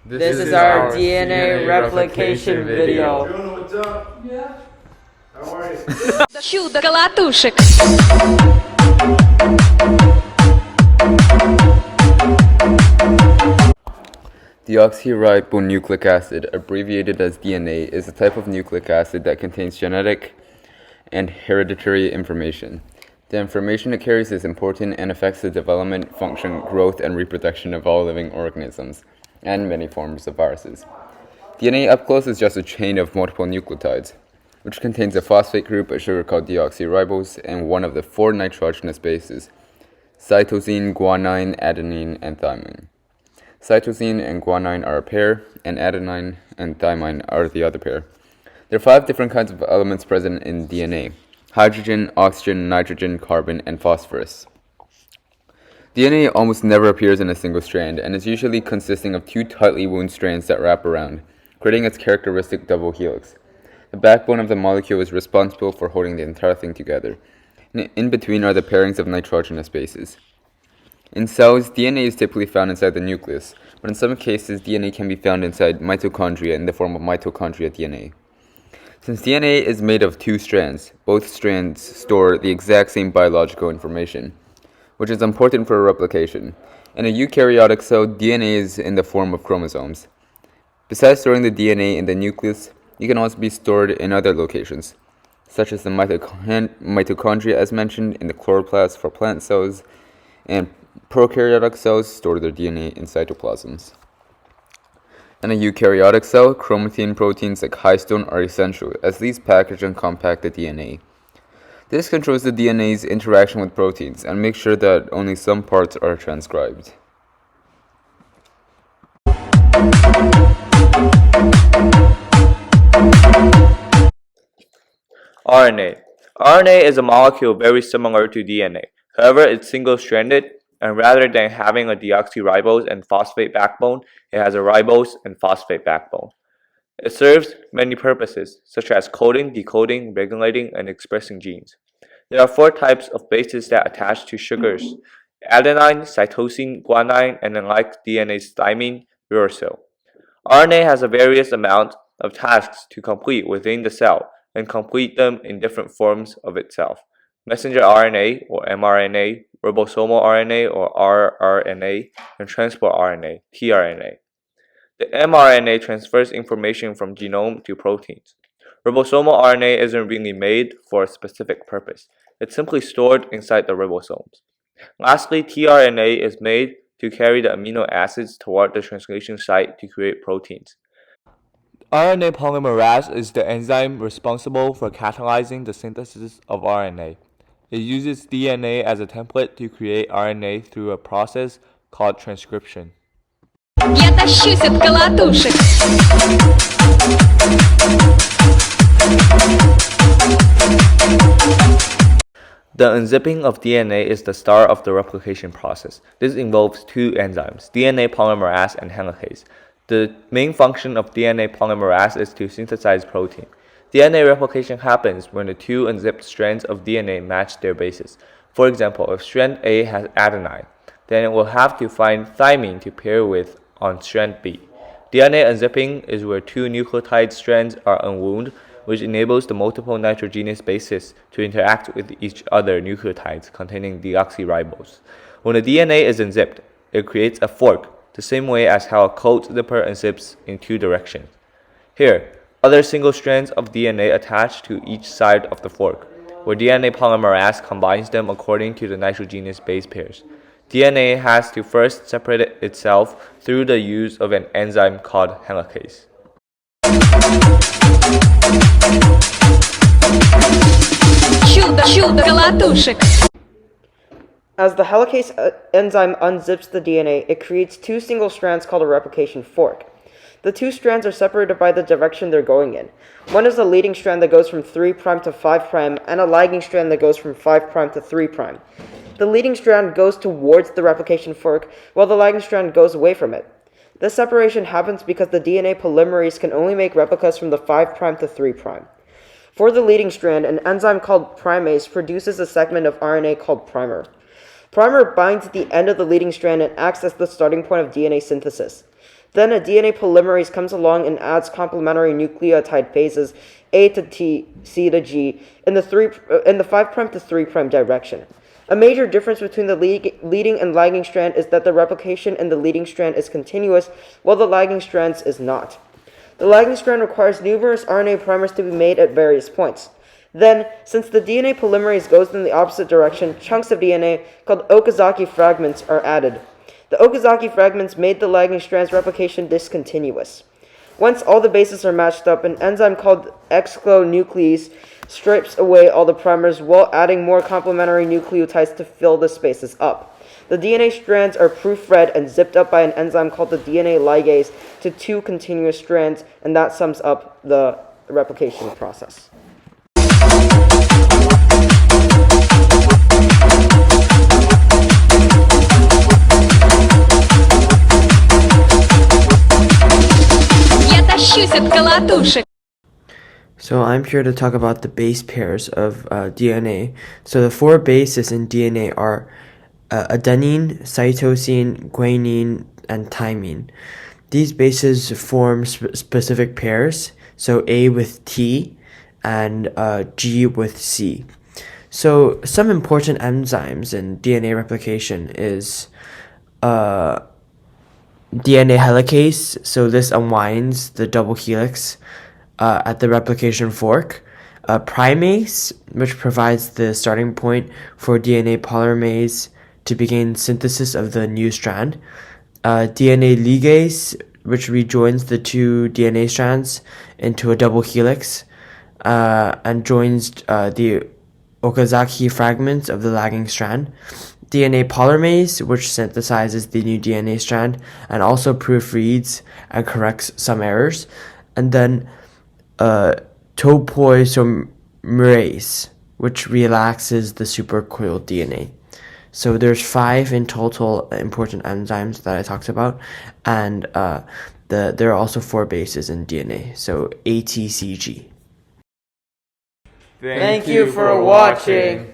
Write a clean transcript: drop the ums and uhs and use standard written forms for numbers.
This is our DNA replication video. Bruno, what's up? Yeah. How are you? Чудо колотушек. Deoxyribonucleic acid, abbreviated as DNA, is a type of nucleic acid that contains genetic and hereditary information. The information it carries is important and affects the development, function, growth, and reproduction of all living organisms, and many forms of viruses. DNA up close is just a chain of multiple nucleotides, which contains a phosphate group, a sugar called deoxyribose, and one of the 4 nitrogenous bases: cytosine, guanine, adenine, and thymine. Cytosine and guanine are a pair, and adenine and thymine are the other pair. There are 5 different kinds of elements present in DNA: hydrogen, oxygen, nitrogen, carbon, and phosphorus. DNA almost never appears in a single strand, and is usually consisting of 2 tightly wound strands that wrap around, creating its characteristic double helix. The backbone of the molecule is responsible for holding the entire thing together, and in between are the pairings of nitrogenous bases. In cells, DNA is typically found inside the nucleus, but in some cases, DNA can be found inside mitochondria in the form of mitochondrial DNA. Since DNA is made of 2 strands, both strands store the exact same biological information, which is important for replication. In a eukaryotic cell, DNA is in the form of chromosomes. Besides storing the DNA in the nucleus, it can also be stored in other locations, such as the mitochondria as mentioned, in the chloroplast for plant cells, and prokaryotic cells store their DNA in cytoplasms. In a eukaryotic cell, chromatin proteins like histone are essential, as these package and compact the DNA. This controls the DNA's interaction with proteins and makes sure that only some parts are transcribed. RNA. RNA is a molecule very similar to DNA. However, it's single-stranded, and rather than having a deoxyribose and phosphate backbone, it has a ribose and phosphate backbone. It serves many purposes, such as coding, decoding, regulating, and expressing genes. There are 4 types of bases that attach to sugars: adenine, cytosine, guanine, and unlike DNA's thymine, uracil. RNA has a various amount of tasks to complete within the cell, and complete them in different forms of itself: messenger RNA or mRNA, ribosomal RNA or rRNA, and transport RNA, tRNA. The mRNA transfers information from genome to proteins. Ribosomal RNA isn't really made for a specific purpose. It's simply stored inside the ribosomes. Lastly, tRNA is made to carry the amino acids toward the translation site to create proteins. RNA polymerase is the enzyme responsible for catalyzing the synthesis of RNA. It uses DNA as a template to create RNA through a process called transcription. Я тащусь от колотушек. The unzipping of DNA is the start of the replication process. This involves 2 enzymes, DNA polymerase and helicase. The main function of DNA polymerase is to synthesize protein. DNA replication happens when the 2 unzipped strands of DNA match their bases. For example, if strand A has adenine, then it will have to find thymine to pair with on strand B. DNA unzipping is where 2 nucleotide strands are unwound, which enables the multiple nitrogenous bases to interact with each other nucleotides containing deoxyribose. When the DNA is unzipped, it creates a fork, the same way as how a coat zipper unzips in 2 directions. Here, other single strands of DNA attach to each side of the fork, where DNA polymerase combines them according to the nitrogenous base pairs. DNA has to first separate itself through the use of an enzyme called helicase. Чудо колотушек. As the helicase enzyme unzips the DNA, it creates 2 single strands called a replication fork. The 2 strands are separated by the direction they're going in. One is a leading strand that goes from 3' to 5', and a lagging strand that goes from 5' to 3'. The leading strand goes towards the replication fork, while the lagging strand goes away from it. This separation happens because the DNA polymerase can only make replicas from the 5' to 3'. For the leading strand, an enzyme called primase produces a segment of RNA called primer. Primer binds the end of the leading strand and acts as the starting point of DNA synthesis. Then a DNA polymerase comes along and adds complementary nucleotide bases A to T, C to G in the 5' to 3' direction. A major difference between the leading and lagging strand is that the replication in the leading strand is continuous, while the lagging strand is not. The lagging strand requires numerous RNA primers to be made at various points. Then, since the DNA polymerase goes in the opposite direction, chunks of DNA called Okazaki fragments are added. The Okazaki fragments made the lagging strand's replication discontinuous. Once all the bases are matched up, an enzyme called exclonuclease strips away all the primers while adding more complementary nucleotides to fill the spaces up. The DNA strands are proofread and zipped up by an enzyme called the DNA ligase to 2 continuous strands, and that sums up the replication process. Я тащусь от колотушек. So I'm here to talk about the base pairs of DNA. So the 4 bases in DNA are adenine, cytosine, guanine, and thymine. These bases form specific pairs, so A with T and G with C. So some important enzymes in DNA replication is DNA helicase, so this unwinds the double helix at the replication fork. Primase, which provides the starting point for DNA polymerase to begin synthesis of the new strand. DNA ligase, which rejoins the 2 DNA strands into a double helix and joins the Okazaki fragments of the lagging strand. DNA polymerase, which synthesizes the new DNA strand and also proofreads and corrects some errors. And then topoisomerase, which relaxes the supercoiled DNA. So there's 5 in total important enzymes that I talked about, and there are also 4 bases in DNA, so ATCG. Thank you for watching.